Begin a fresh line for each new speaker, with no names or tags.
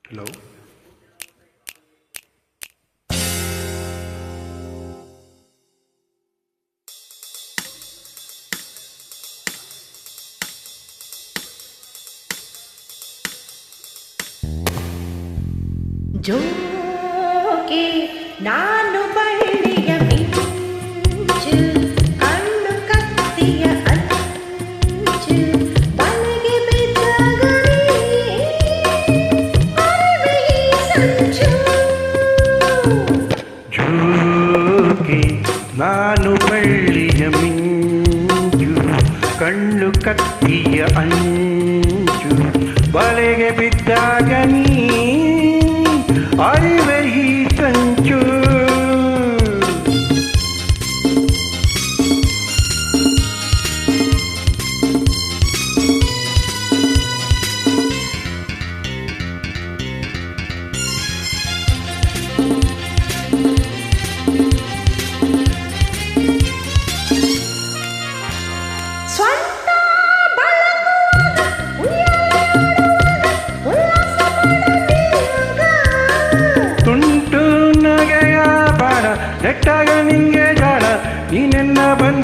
Hello.
ಜೋಕೆ ನಾನು ಬಳ್ಳಿಯ ಮಿಂಚು, ಕಣ್ಣು ಕತ್ತಿಯ ಅಂಚು, ಬಲೆಗೆ ಬಿದ್ದಾಗ ಅರಿವೆ ಈ ಸಂಚು.
ಜೋಕೆ ನಾನು ಬಳ್ಳಿಯ ಮಿಂಚು, ಕಣ್ಣು ಕತ್ತಿಯ ಅಂಚು, ಬಲೆಗೆ ಬಿದ್ದಾಗ ನೀ ಅರಿವೆ ಈ ಸಂಚು.
ಸ್ವಂತ ಬಳಗುವಾಗ ಉಯ್ಯಾಲೆಯಾಡುವಾಗ ಉಲ್ಲಾಸ ಪಡದಿರುವಾಗ.
ತುಂಟು ನಗೆಯ ಬಾಣ ನೆಟ್ಟಾಗ ನಿಂಗೆ ಜಾಣ, ನೀನೆನ್ನ ಬಂದ